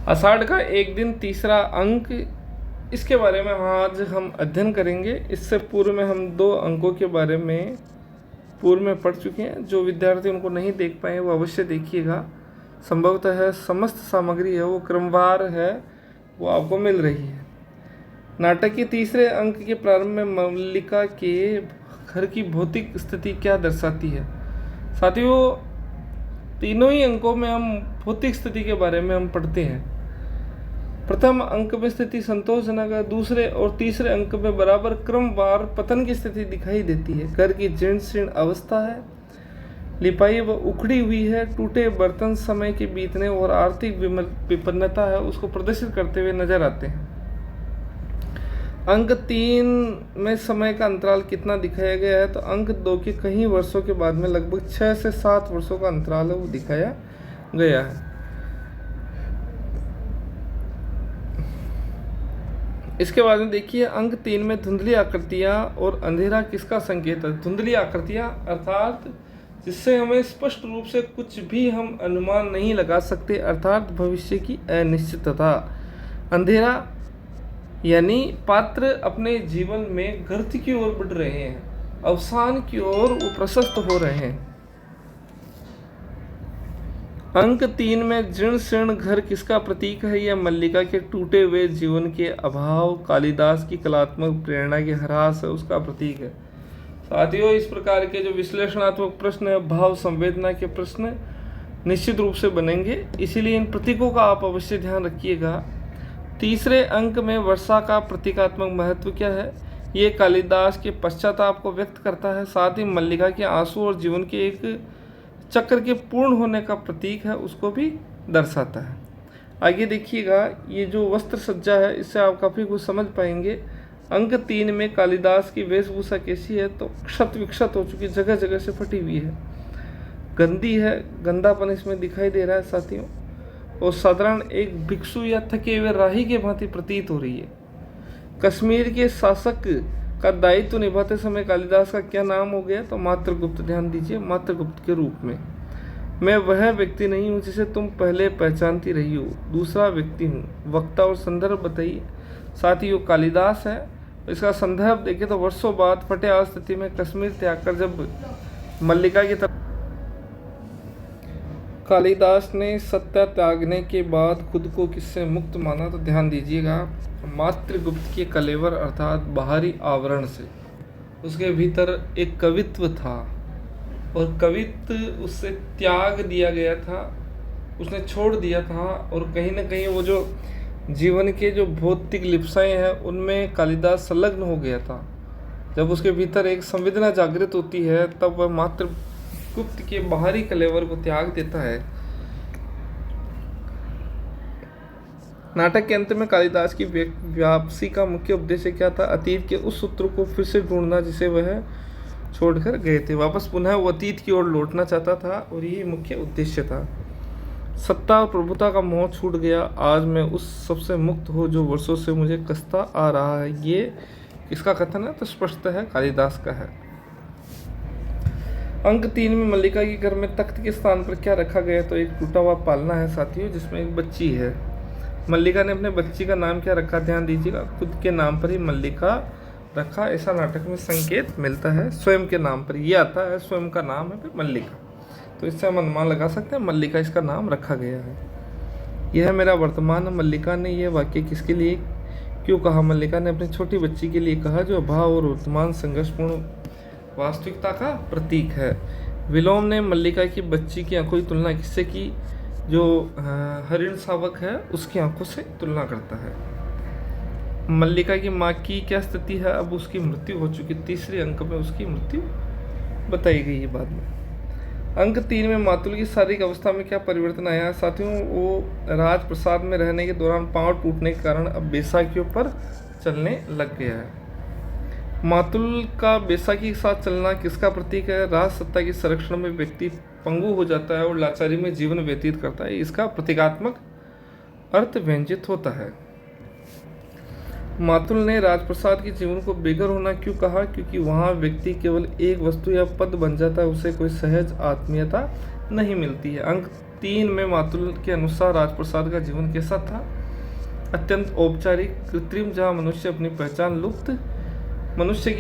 आषाढ़ का एक दिन तीसरा अंक, इसके बारे में आज हम अध्ययन करेंगे। इससे पूर्व में हम 2 अंकों के बारे में पूर्व में पढ़ चुके हैं। जो विद्यार्थी उनको नहीं देख पाए वो अवश्य देखिएगा। संभवतः है समस्त सामग्री है वो क्रमवार है, वो आपको मिल रही है। नाटक के तीसरे अंक के प्रारंभ में मल्लिका के घर की भौतिक स्थिति क्या दर्शाती है। साथियों, तीनों ही अंकों में हम भौतिक स्थिति के बारे में हम पढ़ते हैं। प्रथम अंक में स्थिति संतोषजनक है, दूसरे और तीसरे अंक में बराबर क्रमवार पतन की स्थिति दिखाई देती है। घर की जीर्ण शीर्ण अवस्था है, लिपाई व उखड़ी हुई है, टूटे बर्तन समय के बीतने और आर्थिक विपन्नता है उसको प्रदर्शित करते हुए नजर आते हैं। अंक 3 में समय का अंतराल कितना दिखाया गया है, तो अंक 2 के कई वर्षों के बाद में लगभग 6 से 7 वर्षों का अंतराल है वो दिखाया गया है। इसके बाद में देखिए अंक 3 में धुंधली आकृतियां और अंधेरा किसका संकेत है। धुंधली आकृतियां अर्थात जिससे हमें स्पष्ट रूप से कुछ भी हम अनुमान नहीं लगा सकते, अर्थात भविष्य की अनिश्चितता। अंधेरा यानी पात्र अपने जीवन में गर्त की ओर बढ़ रहे हैं, अवसान की ओर वो प्रशस्त हो रहे हैं। अंक 3 में जीर्ण शीर्ण घर किसका प्रतीक है। यह मल्लिका के टूटे हुए जीवन के अभाव, कालिदास की कलात्मक प्रेरणा के ह्रास है उसका प्रतीक है। साथियों, इस प्रकार के जो विश्लेषणात्मक प्रश्न है, भाव संवेदना के प्रश्न निश्चित रूप से बनेंगे, इसीलिए इन प्रतीकों का आप अवश्य ध्यान रखिएगा। तीसरे अंक में वर्षा का प्रतीकात्मक महत्व क्या है। ये कालिदास के पश्चाताप को व्यक्त करता है, साथ ही मल्लिका के आंसू और जीवन के एक चक्र के पूर्ण होने का प्रतीक है उसको भी दर्शाता है। आगे देखिएगा, ये जो वस्त्र सज्जा है इससे आप काफ़ी कुछ समझ पाएंगे। अंक 3 में कालिदास की वेशभूषा कैसी है, तो क्षत विक्षत हो चुकी, जगह जगह से फटी हुई है, गंदी है, गंदापन इसमें दिखाई दे रहा है साथियों, और साधारण एक भिक्षु या थके हुए राही के भांति प्रतीत हो रही है। कश्मीर के शासक का दायित्व निभाते समय कालिदास का क्या नाम हो गया, तो मात्रगुप्त। ध्यान दीजिए, मात्रगुप्त के रूप में। मैं वह व्यक्ति नहीं हूँ जिसे तुम पहले पहचानती रही हो, दूसरा व्यक्ति हूँ। वक्ता और संदर्भ बताइए। साथ ही वो कालिदास है। इसका संदर्भ देखें तो वर्षों बाद फटे स्थिति में कश्मीर त्याग कर जब मल्लिका की तरफ कालिदास ने सत्ता त्यागने के बाद खुद को किससे मुक्त माना, तो ध्यान दीजिएगा, मातृगुप्त के कलेवर अर्थात बाहरी आवरण से। उसके भीतर एक कवित्व था और कवित्व उससे त्याग दिया गया था, उसने छोड़ दिया था, और कहीं ना कहीं वो जो जीवन के जो भौतिक लिप्साएं हैं उनमें कालिदास संलग्न हो गया था। जब उसके भीतर एक संवेदना जागृत होती है तब वह मातृगुप्त के बाहरी कलेवर को त्याग देता है। नाटक के अंत में कालिदास की वापसी का मुख्य उद्देश्य क्या था। अतीत के उस सूत्र को फिर से ढूंढना जिसे वह छोड़कर गए थे। वापस पुनः वो अतीत की ओर लौटना चाहता था और यही मुख्य उद्देश्य था। सत्ता और प्रभुता का मोह छूट गया, आज मैं उस सबसे मुक्त हो जो वर्षों से मुझे कसता आ रहा है। ये किसका कथन है, तो स्पष्ट है कालिदास का है। अंक 3 में मल्लिका के घर में तख्त के स्थान पर क्या रखा गया, तो एक टूटा हुआ पालना है साथियों, जिसमें एक बच्ची है। मल्लिका ने अपने बच्ची का नाम क्या रखा, ध्यान दीजिएगा, खुद के नाम पर ही मल्लिका रखा, ऐसा नाटक में संकेत मिलता है। स्वयं के नाम पर ये आता है, स्वयं का नाम है फिर मल्लिका, तो इससे हम अनुमान लगा सकते हैं मल्लिका इसका नाम रखा गया है। यह मेरा वर्तमान है। मल्लिका ने यह वाक्य किसके लिए क्यों कहा। मल्लिका ने अपनी छोटी बच्ची के लिए कहा, जो अभाव और वर्तमान संघर्षपूर्ण वास्तविकता का प्रतीक है। विलोम ने मल्लिका की बच्ची की आंखों की तुलना किससे की, जो हरिण शावक है उसकी आंखों से तुलना करता है। मल्लिका की माँ की क्या स्थिति है, अब उसकी मृत्यु हो चुकी, तीसरे अंक में उसकी मृत्यु बताई गई है बाद में। अंक 3 में मातुल की शारीरिक अवस्था में क्या परिवर्तन आया। साथियों, वो राजप्रसाद में रहने के दौरान पांव टूटने के कारण अब बैसाखियों पर चलने लग गया है। मातुल का बैसाखी के साथ चलना किसका प्रतीक है। राज सत्ता के संरक्षण में व्यक्ति पंगु हो जाता है और लाचारी में जीवन व्यतीत करता है, इसका प्रतीकात्मक अर्थ व्यंजित होता है। मातुल ने राजप्रसाद के जीवन को बेघर होना क्यों कहा, क्योंकि वहाँ व्यक्ति केवल एक वस्तु या पद बन जाता है, उसे कोई सहज आत्मीयता नहीं मिलती है। अंक 3 में मातुल के अनुसार राजप्रसाद का जीवन कैसा था? अत्यंत औपचारिक, कृत्रिम, जहाँ मनुष्य की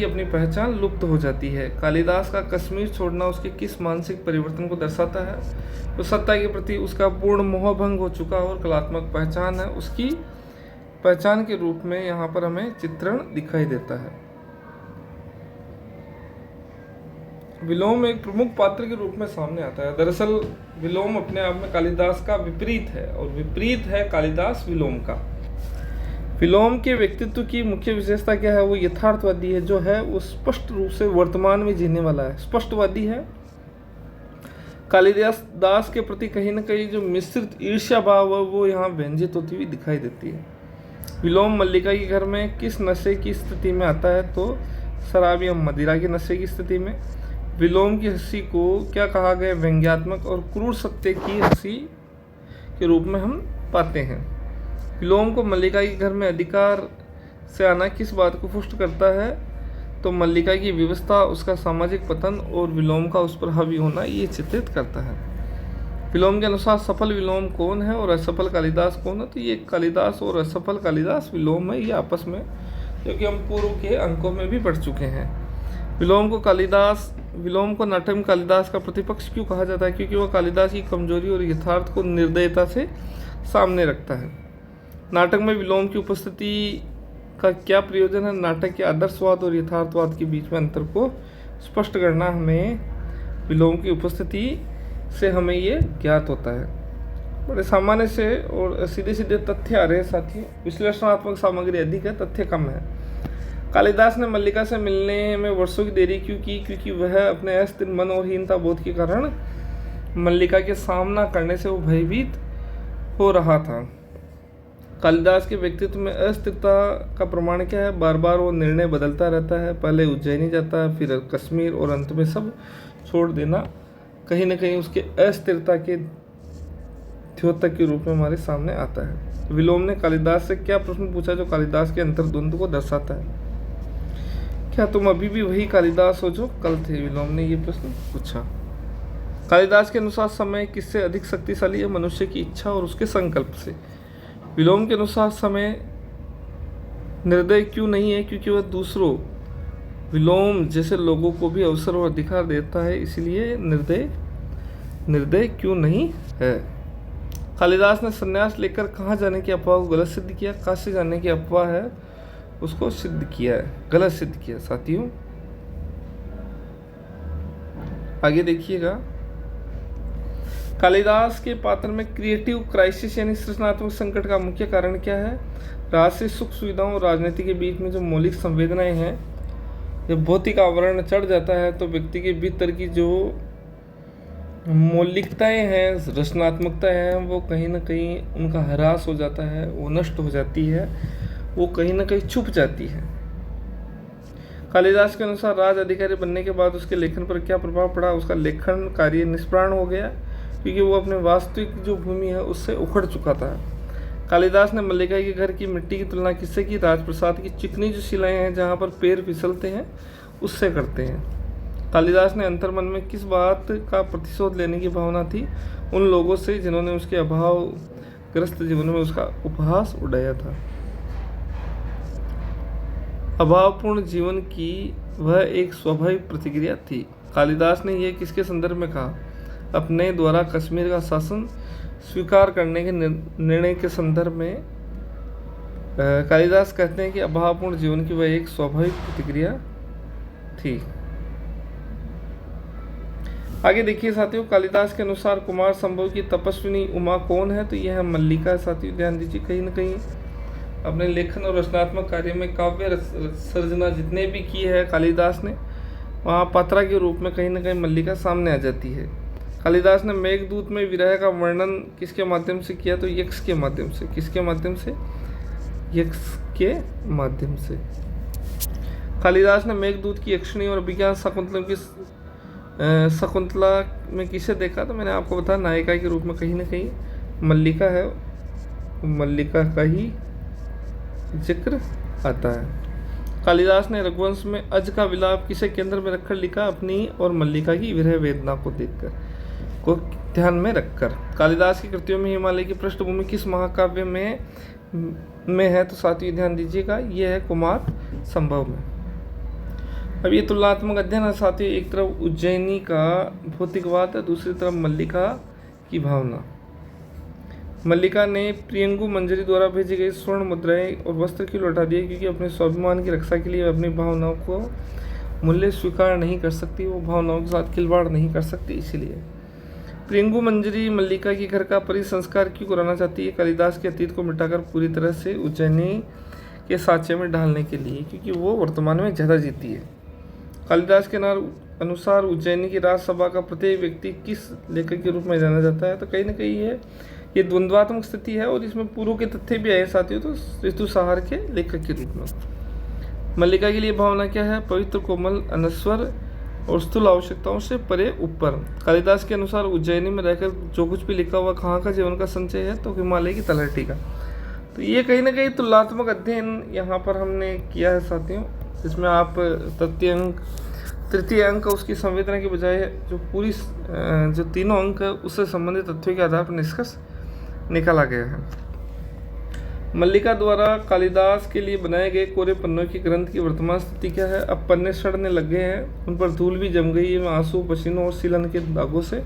अपनी पहचान लुप्त हो जाती है। कालिदास का कश्मीर छोड़ना उसके किस मानसिक परिवर्तन को दर्शाता है? तो सत्ता के प्रति उसका पूर्ण मोहभंग हो चुका और कलात्मक पहचान है, उसकी पहचान के रूप में यहाँ पर हमें चित्रण दिखाई देता है। विलोम एक प्रमुख पात्र के रूप में सामने आता है। दरअसल विलोम अपने आप में कालिदास का विपरीत है और विपरीत है कालिदास विलोम का। विलोम के व्यक्तित्व की मुख्य विशेषता क्या है? वो यथार्थवादी है, जो है वो स्पष्ट रूप से वर्तमान में जीने वाला है, स्पष्टवादी है। कालिदास के प्रति कहीं न कहीं जो मिश्रित ईर्ष्या भाव है वो यहाँ व्यंजित होती हुई दिखाई देती है। विलोम मल्लिका के घर में किस नशे की स्थिति में आता है? तो शराब या मदिरा के नशे की स्थिति में। विलोम की हंसी को क्या कहा गया? व्यंग्यात्मक और क्रूर सत्य की हंसी के रूप में हम पाते हैं। विलोम को मल्लिका के घर में अधिकार से आना किस बात को पुष्ट करता है? तो मल्लिका की व्यवस्था, उसका सामाजिक पतन और विलोम का उस पर हावी होना ये चित्रित करता है। विलोम के अनुसार सफल विलोम कौन है और असफल कालिदास कौन है? तो ये कालिदास और असफल कालिदास विलोम है, ये आपस में, जो कि हम पूर्व के अंकों में भी पढ़ चुके हैं। विलोम को नाटक में कालिदास का प्रतिपक्ष क्यों कहा जाता है? क्योंकि वह कालिदास की कमजोरी और यथार्थ को निर्दयता से सामने रखता है। नाटक में विलोम की उपस्थिति का क्या प्रयोजन है? नाटक के आदर्शवाद और यथार्थवाद के बीच में अंतर को स्पष्ट करना हमें विलोम की उपस्थिति से हमें ये ज्ञात होता है। बड़े सामान्य से और सीधे सीधे तथ्य आ रहे हैं साथियों, विश्लेषणात्मक सामग्री अधिक है, तथ्य कम है। कालिदास ने मल्लिका से मिलने में वर्षों की देरी क्यों की? क्योंकि वह अपने अस्थिर मन और हीनता बोध के कारण मल्लिका के सामना करने से वो भयभीत हो रहा था। कालिदास के व्यक्तित्व में अस्थिरता का प्रमाण क्या है? बार बार वो निर्णय बदलता रहता है, पहले उज्जैनी जाता है, फिर कश्मीर और अंत में सब छोड़ देना कहीं न कहीं उसके अस्थिरता के द्योतक के रूप में हमारे सामने आता है। विलोम ने कालिदास से क्या प्रश्न पूछा जो कालिदास के अंतर्द्वंद को दर्शाता है? क्या तुम अभी भी वही कालिदास हो जो कल थे? विलोम ने ये प्रश्न पूछा। कालिदास के अनुसार समय किससे अधिक शक्तिशाली है? मनुष्य की इच्छा और उसके संकल्प से। विलोम के अनुसार समय निर्दय क्यों नहीं है? क्योंकि वह दूसरों, विलोम जैसे लोगों को भी अवसर और अधिकार देता है, इसलिए निर्दय क्यों नहीं है? कालिदास ने संन्यास लेकर कहाँ जाने की अफवाह को गलत सिद्ध किया? काशी जाने की अफवाह है उसको सिद्ध किया है, गलत सिद्ध किया। साथियों आगे देखिएगा, कालिदास के पात्र में क्रिएटिव क्राइसिस यानी सृजनात्मक संकट का मुख्य कारण क्या है? राजसी सुख सुविधाओं और राजनीति के बीच में जो मौलिक संवेदनाएं हैं, जब भौतिक आवरण चढ़ जाता है तो व्यक्ति के भीतर की जो मौलिकताएं हैं, रचनात्मकता है, वो कहीं ना कहीं उनका ह्रास हो जाता है, वो नष्ट हो जाती है, वो कहीं ना कहीं छुप जाती है। कालिदास के अनुसार राज अधिकारी बनने के बाद उसके लेखन पर क्या प्रभाव पड़ा? उसका लेखन कार्य निष्प्राण हो गया क्योंकि वो अपने वास्तविक जो भूमि है उससे उखड़ चुका था। कालिदास ने मल्लिका के घर की मिट्टी की तुलना किससे की? राजप्रसाद की चिकनी जो शिलाएं हैं जहाँ पर पैर फिसलते हैं उससे करते हैं। कालिदास ने अंतर्मन में किस बात का प्रतिशोध लेने की भावना थी? उन लोगों से जिन्होंने उसके अभावग्रस्त जीवन में उसका उपहास उड़ाया था। अभावपूर्ण जीवन की वह एक स्वाभाविक प्रतिक्रिया थी। कालिदास ने यह किसके संदर्भ में कहा? अपने द्वारा कश्मीर का शासन स्वीकार करने के निर्णय के संदर्भ में कालिदास कहते हैं कि अभावपूर्ण जीवन की वह एक स्वाभाविक प्रतिक्रिया थी। आगे देखिए साथियों, कालिदास के अनुसार कुमार संभव की तपस्विनी उमा कौन है? तो यह है मल्लिका। साथियों ध्यान दीजिए, कहीं न कहीं अपने लेखन और रचनात्मक कार्य में काव्य सर्जना जितने भी की है कालिदास ने, वहाँ पात्रा के रूप में कहीं न कहीं मल्लिका सामने आ जाती है। कालिदास ने मेघदूत में विरह का वर्णन किसके माध्यम से किया? तो यक्ष के माध्यम से। किसके माध्यम से? यक्ष के माध्यम से। कालिदास ने मेघदूत की यक्षिणी और अभिज्ञान शकुंतला में किसे देखा? तो मैंने आपको बताया नायिका के रूप में कहीं ना कहीं मल्लिका है, मल्लिका का ही जिक्र आता है। कालिदास ने रघुवंश में अज का विलाप किसे केंद्र में रखकर लिखा? अपनी और मल्लिका की विरह वेदना को देखकर। को ध्यान में रखकर। कालिदास की कृतियों में हिमालय की पृष्ठभूमि किस महाकाव्य में है? तो साथियों ध्यान दीजिएगा, यह है कुमार संभव में। अब ये तुलनात्मक अध्ययन है साथियों, एक तरफ उज्जैनी का भौतिकवाद है, दूसरी तरफ मल्लिका की भावना। मल्लिका ने प्रियंगु मंजरी द्वारा भेजी गई स्वर्ण मुद्राएं और वस्त्र की लौटा दिए, क्योंकि अपने स्वाभिमान की रक्षा के लिए अपनी भावनाओं को मूल्य स्वीकार नहीं कर सकती, वो भावनाओं के साथ खिलवाड़ नहीं कर सकती। इसीलिए प्रियंगु मंजरी मल्लिका के घर का परिसंस्कार क्यों कराना चाहती है? कालिदास के अतीत को मिटाकर पूरी तरह से उज्जैनी के साँचे में डालने के लिए, क्योंकि वो वर्तमान में ज़्यादा जीती है। कालिदास के अनुसार उज्जैनी की राजसभा का प्रत्येक व्यक्ति किस लेखक के रूप में जाना जाता है? तो कहीं ना कहीं ये द्वंद्वात्मक स्थिति है, और इसमें पूर्व के तथ्य भी आए साथियों, तो ऋतुसंहार के लेखक के रूप में। मल्लिका के लिए भावना क्या है? पवित्र, कोमल, अनश्वर और स्थूल आवश्यकताओं से परे, ऊपर। कालिदास के अनुसार उज्जैनी में रहकर जो कुछ भी लिखा हुआ कहाँ का जीवन का संचय है? तो हिमालय की तलहटी का। तो ये कहीं ना कहीं तुलनात्मक अध्ययन यहाँ पर हमने किया है साथियों, जिसमें आप तृतीय अंक उसकी संवेदना के बजाय जो पूरी जो तीनों अंक है उससे संबंधित तथ्यों के आधार पर निष्कर्ष निकाला गया है। मल्लिका द्वारा कालिदास के लिए बनाए गए कोरे पन्नों की ग्रंथ की वर्तमान स्थिति क्या है? अब पन्ने सड़ने लग गए हैं, उन पर धूल भी जम गई है, आंसू, पसीनों और सीलन के दागों से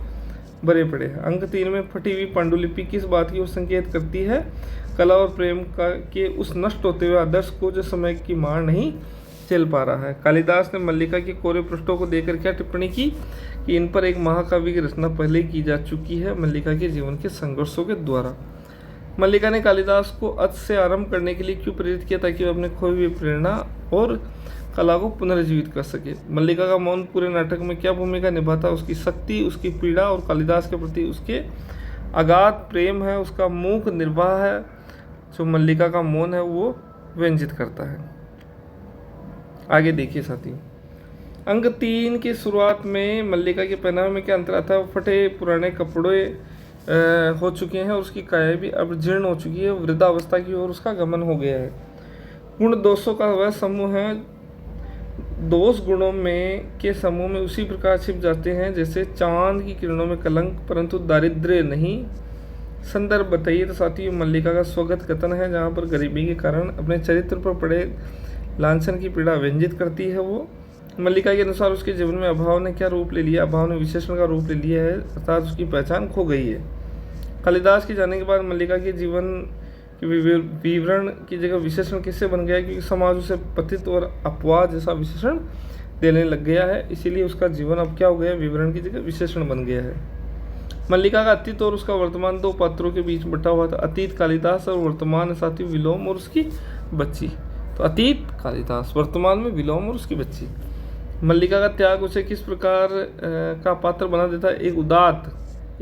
भरे पड़े हैं। अंक 3 में फटी हुई पांडुलिपि किस बात की ओर संकेत करती है? कला और प्रेम के उस नष्ट होते हुए आदर्श को जो समय की मार नहीं झेल पा रहा है। कालिदास ने मल्लिका के कोरे पृष्ठों को देखकर क्या टिप्पणी की? कि इन पर एक महाकाव्य की रचना पहले की जा चुकी है, मल्लिका के जीवन के संघर्षों के द्वारा। मल्लिका ने कालिदास को अत से आरंभ करने के लिए क्यों प्रेरित किया? ताकि वह अपने खोई हुई प्रेरणा और कला को पुनर्जीवित कर सके। मल्लिका का मौन पूरे नाटक में क्या भूमिका निभाता? उसकी शक्ति, उसकी पीड़ा और कालिदास के प्रति उसके अगाध प्रेम है, उसका मूक निर्वाह है जो मल्लिका का मौन है वो व्यंजित करता है। आगे देखिए साथियों, अंक 3 की शुरुआत में मल्लिका के पहनावे में क्या अंतर आता है? वो फटे पुराने कपड़े हो चुके हैं और उसकी काया भी अब जीर्ण हो चुकी है, वृद्धावस्था की ओर उसका गमन हो गया है। गुण दोषों का वह समूह है, दोष गुणों में के समूह में उसी प्रकार छिप जाते हैं जैसे चांद की किरणों में कलंक, परंतु दारिद्र्य नहीं। संदर्भ बताइए। तो साथियों, मल्लिका का स्वगत कथन है, जहाँ पर गरीबी के कारण अपने चरित्र पर पड़े लांछन की पीड़ा व्यंजित करती है वो। मल्लिका के अनुसार उसके जीवन में अभाव ने क्या रूप ले लिया? अभाव ने विशेषण का रूप ले लिया है, अर्थात उसकी पहचान खो गई है। कालिदास के जाने के बाद मल्लिका के जीवन के विवरण की जगह विशेषण किससे बन गया? क्योंकि समाज उसे पतित और अपवाद जैसा विशेषण देने लग गया है, इसीलिए उसका जीवन अब क्या हो गया? विवरण की जगह विशेषण बन गया है। मल्लिका का अतीत और उसका वर्तमान दो पात्रों के बीच बटा हुआ था। अतीत कालिदास और वर्तमान साथी विलोम और उसकी बच्ची। तो अतीत कालिदास, वर्तमान में विलोम और उसकी बच्ची। मल्लिका का त्याग उसे किस प्रकार का पात्र बना देता है? एक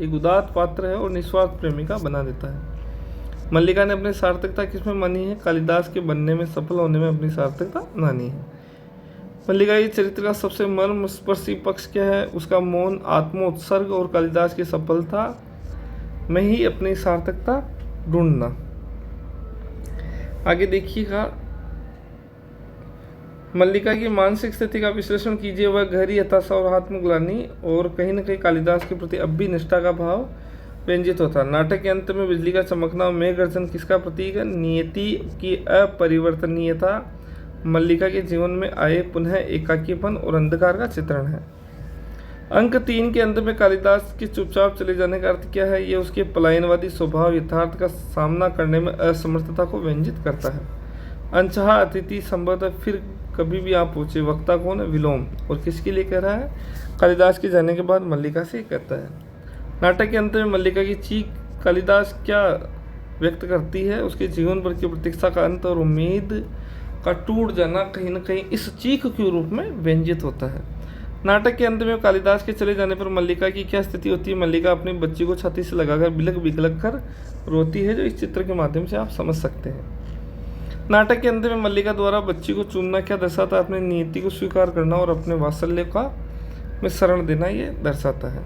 उदात्त पात्र है और निस्वार्थ प्रेमिका बना देता है। मल्लिका ने अपनी सार्थकता किसमें मानी है? कालिदास के बनने में, सफल होने में अपनी सार्थकता मानी है। मल्लिका के चरित्र का सबसे मर्मस्पर्शी पक्ष क्या है? उसका मौन, आत्मोत्सर्ग और कालिदास की सफलता में ही अपनी सार्थकता ढूंढना। आगे देखिएगा, मल्लिका की मानसिक स्थिति का विश्लेषण कीजिए। वह गहरी हताशा और आत्मग्लानि और कहीं न कहीं कालिदास के प्रति अब भी निष्ठा का भाव व्यंजित होता। नाटक के अंत में बिजली का चमकना और मेघ गर्जन किसका प्रतीक है? नियति की अपरिवर्तनीयता, मल्लिका के जीवन में आए पुनः एकाकीपन और अंधकार का चित्रण है। अंक 3 के अंत में कालिदास के चुपचाप चले जाने का अर्थ क्या है? यह उसके पलायनवादी स्वभाव, यथार्थ का सामना करने में असमर्थता को व्यंजित करता है। अनचाहा अतिथि संभवतः फिर कभी भी आप पूछे। वक्ता कौन है? विलोम। और किसके लिए कह रहा है? कालिदास के जाने के बाद मल्लिका से कहता है। नाटक के अंत में मल्लिका की चीख कालिदास क्या व्यक्त करती है? उसके जीवन भर की प्रतीक्षा का अंत और उम्मीद का टूट जाना कहीं न कहीं इस चीख के रूप में व्यंजित होता है। नाटक के अंत में कालिदास के चले जाने पर मल्लिका की क्या स्थिति होती है? मल्लिका अपनी बच्ची को छाती से लगाकर बिलख बिलख कर रोती है, जो इस चित्र के माध्यम से आप समझ सकते हैं। नाटक के अंत में मल्लिका द्वारा बच्ची को चूमना क्या दर्शाता है? अपनी नीति को स्वीकार करना और अपने वात्सल्य का में शरण देना ये दर्शाता है।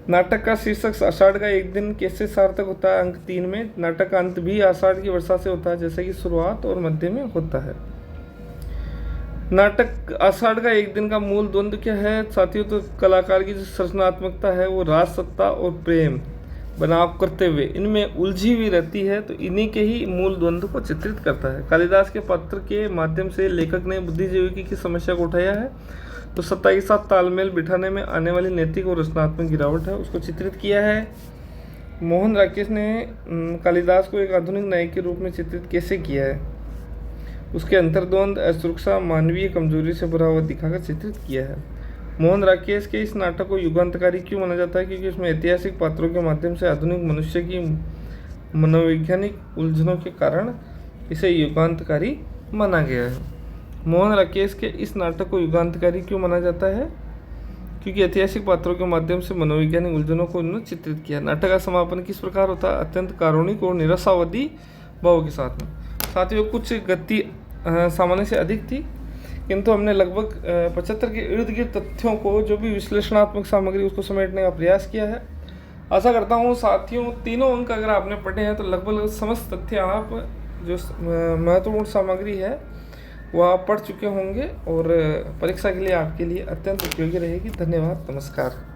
नाटक का शीर्षक आषाढ़ का एक दिन कैसे सार्थक होता है? अंक 3 में नाटक का अंत भी आषाढ़ की वर्षा से होता है, जैसे कि शुरुआत और मध्य में होता है। नाटक आषाढ़ का एक दिन का मूल द्वंद्व क्या है साथियों? तो कलाकार की जो सृजनात्मकता है वो राज सत्ता और प्रेम बनाव करते हुए इनमें उलझी हुई रहती है, तो इन्हीं के ही मूल द्वंद्व को चित्रित करता है। कालिदास के पात्र के माध्यम से लेखक ने बुद्धिजीवी की समस्या को उठाया है, तो सत्ता के साथ तालमेल बिठाने में आने वाली नैतिक और रचनात्मक गिरावट है उसको चित्रित किया है। मोहन राकेश ने कालिदास को एक आधुनिक नायक के रूप में चित्रित कैसे किया है? उसके अंतर्द्वंद, असुरक्षा, मानवीय कमजोरी से भरा हुआ दिखाकर चित्रित किया है। मोहन राकेश के इस नाटक को युगांतकारी क्यों माना जाता है? क्योंकि इसमें ऐतिहासिक पात्रों के माध्यम से आधुनिक मनुष्य की मनोवैज्ञानिक उलझनों के कारण इसे युगांतकारी माना गया है। मोहन राकेश के इस नाटक को युगांतकारी क्यों माना जाता है? क्योंकि ऐतिहासिक पात्रों के माध्यम से मनोवैज्ञानिक उलझनों को उन्होंने चित्रित किया। नाटक का समापन किस प्रकार होता है? अत्यंत कारुणिक और निराशावादी भाव के साथ में। साथियों, कुछ गति सामान्य से अधिक थी, किंतु हमने लगभग 75 के इर्द गिर्द तथ्यों को, जो भी विश्लेषणात्मक सामग्री, उसको समेटने का प्रयास किया है। आशा करता हूँ साथियों, तीनों अंक अगर आपने पढ़े हैं तो लगभग समस्त तथ्य आप जो महत्वपूर्ण सामग्री है वह आप पढ़ चुके होंगे और परीक्षा के लिए आपके लिए अत्यंत उपयोगी रहेगी। धन्यवाद, नमस्कार।